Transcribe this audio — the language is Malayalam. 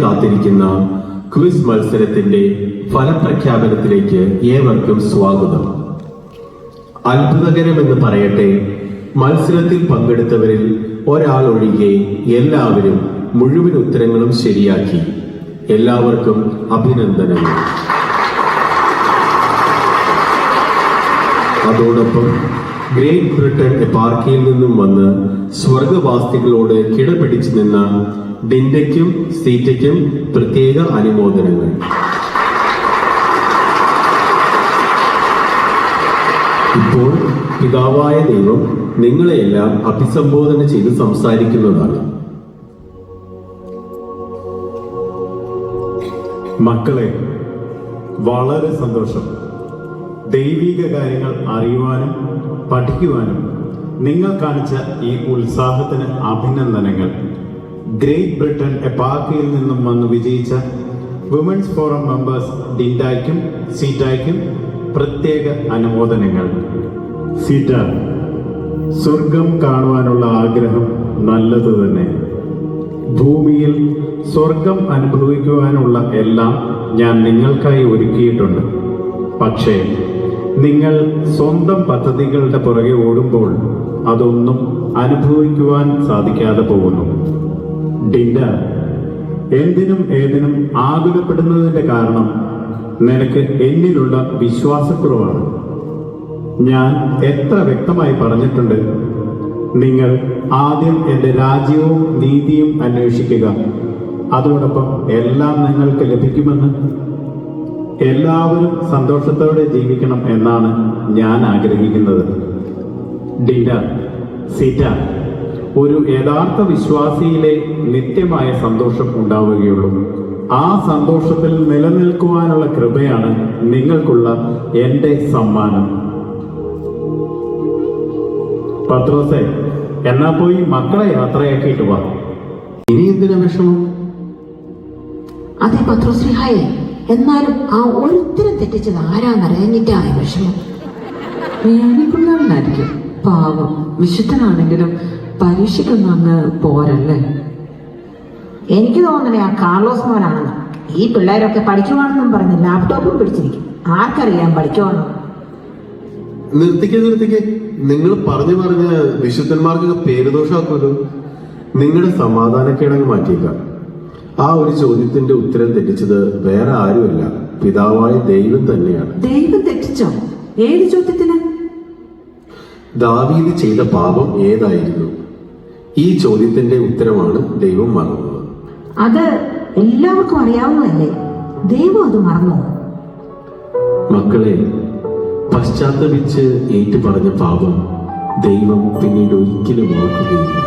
കാത്തിരിക്കുന്ന ക്വിസ് മത്സരത്തിന്റെ ഫലപ്രഖ്യാപനത്തിലേക്ക് ഏവർക്കും സ്വാഗതം. അത്ഭുതകരമെന്ന് പറയട്ടെ, മത്സരത്തിൽ പങ്കെടുത്തവരിൽ ഒരാൾ ഒഴികെ എല്ലാവരും മുഴുവൻ ഉത്തരങ്ങളും ശരിയാക്കി. എല്ലാവർക്കും അഭിനന്ദനങ്ങൾ. അതോടൊപ്പം ഗ്രേറ്റ് ബ്രിട്ടൻ എപ്പാർക്കിയിൽ നിന്നും വന്ന് സ്വർഗവാസികളോട് കിടപിടിച്ചു നിന്ന ഡിൻഡയ്ക്കും സീറ്റയ്ക്കും പ്രത്യേക അനുമോദനങ്ങൾ. ഇപ്പോൾ പിതാവായ ദൈവം നിങ്ങളെയെല്ലാം അഭിസംബോധന ചെയ്ത് സംസാരിക്കുന്നതാണ്. മക്കളെ, വളരെ സന്തോഷം. ദൈവിക കാര്യങ്ങൾ അറിയുവാനും പഠിക്കുവാനും നിങ്ങൾ കാണിച്ച ഈ ഉത്സാഹത്തിന് അഭിനന്ദനങ്ങൾ. ഗ്രേറ്റ് ബ്രിട്ടൻ എപ്പാർക്കിയിൽ നിന്നും വന്ന് വിജയിച്ച വുമൻസ് ഫോറം മെമ്പേഴ്സ് ഡിൻഡായ്ക്കും സീറ്റായ്ക്കും പ്രത്യേക അനുമോദനങ്ങൾ. സീറ്റ, സ്വർഗം കാണുവാനുള്ള ആഗ്രഹം നല്ലത് തന്നെ. ഭൂമിയിൽ സ്വർഗം അനുഭവിക്കുവാനുള്ള എല്ലാം ഞാൻ നിങ്ങൾക്കായി ഒരുക്കിയിട്ടുണ്ട്. പക്ഷേ നിങ്ങൾ സ്വന്തം പദ്ധതികളുടെ പുറകെ ഓടുമ്പോൾ അതൊന്നും അനുഭവിക്കുവാൻ സാധിക്കാതെ പോകുന്നു. ഡിൻഡ, എന്തിനും ഏതിനും ആകുലപ്പെടുന്നതിന്റെ കാരണം നിനക്ക് എന്നിലുള്ള വിശ്വാസക്കുറവാണ്. ഞാൻ എത്ര വ്യക്തമായി പറഞ്ഞിട്ടുണ്ട്, നിങ്ങൾ ആദ്യം എൻ്റെ രാജ്യവും നീതിയും അന്വേഷിക്കുക, അതോടൊപ്പം എല്ലാം നിങ്ങൾക്ക് ലഭിക്കുമെന്ന്. എല്ലാവരും സന്തോഷത്തോടെ ജീവിക്കണം എന്നാണ് ഞാൻ ആഗ്രഹിക്കുന്നത്. ഡിൻഡ, സീറ്റ, ഒരു യഥാർത്ഥ വിശ്വാസിയിലെ നിത്യമായ സന്തോഷം ഉണ്ടാവുകയുള്ളൂ. ആ സന്തോഷത്തിൽ നിലനിൽക്കുവാനുള്ള കൃപയാണ് നിങ്ങൾക്കുള്ള എൻ്റെ സമ്മാനം. പത്രോസേ, എന്നാ പോയി മക്കളെ യാത്രയാക്കിയിട്ട് വാ. ഇനി എന്തിനാ വിഷമം? അതെ പത്രോശ്രീഹായെ, എന്നാലും ആ ഒരുത്തരം തെറ്റിച്ചത് ആരാന്നറിയാഞ്ഞിട്ടായ വിഷമം. വേണിപ്പിള്ളായിരിക്കും. പാവം, വിശുദ്ധനാണെങ്കിലും പരീക്ഷയ്ക്കൊന്നും അങ്ങ് പോരല്ലേ. എനിക്ക് തോന്നണേ ആ കാർലോസ് മോനാണെന്ന്. ഈ പിള്ളേരൊക്കെ പഠിക്കുവാണെന്നും പറഞ്ഞ് ലാപ്ടോപ്പും പിടിച്ചിരിക്കും. ആർക്കറിയാം പഠിക്കുവാണോ? നിർത്തിക്കേ. നിങ്ങൾ പറഞ്ഞു വിശുദ്ധന്മാർക്ക് പേരുദോഷമാക്കുമല്ലോ. നിങ്ങളുടെ സമാധാനക്കേടങ്ങ് മാറ്റിയില്ല. ആ ഒരു ചോദ്യത്തിന്റെ ഉത്തരം തെറ്റിച്ചത് വേറെ ആരുമല്ല, പിതാവായ ദൈവം തന്നെയാണ്. ദൈവം തെറ്റിച്ചോ? ഏത് ചോദ്യത്തിന്? ദാവീദ് ചെയ്ത പാപം ഏതായിരുന്നു? ഈ ചോദ്യത്തിന്റെ ഉത്തരമാണ് ദൈവം മറന്നത്. അത് എല്ലാവർക്കും അറിയാവുന്നതല്ലേ, ദൈവം അത് മറന്നോ? മക്കളെ, പശ്ചാത്തപിച്ച് ഏറ്റു പറഞ്ഞ പാപം ദൈവം പിന്നീട് ഒരിക്കലും ഓർക്കുകയില്ല.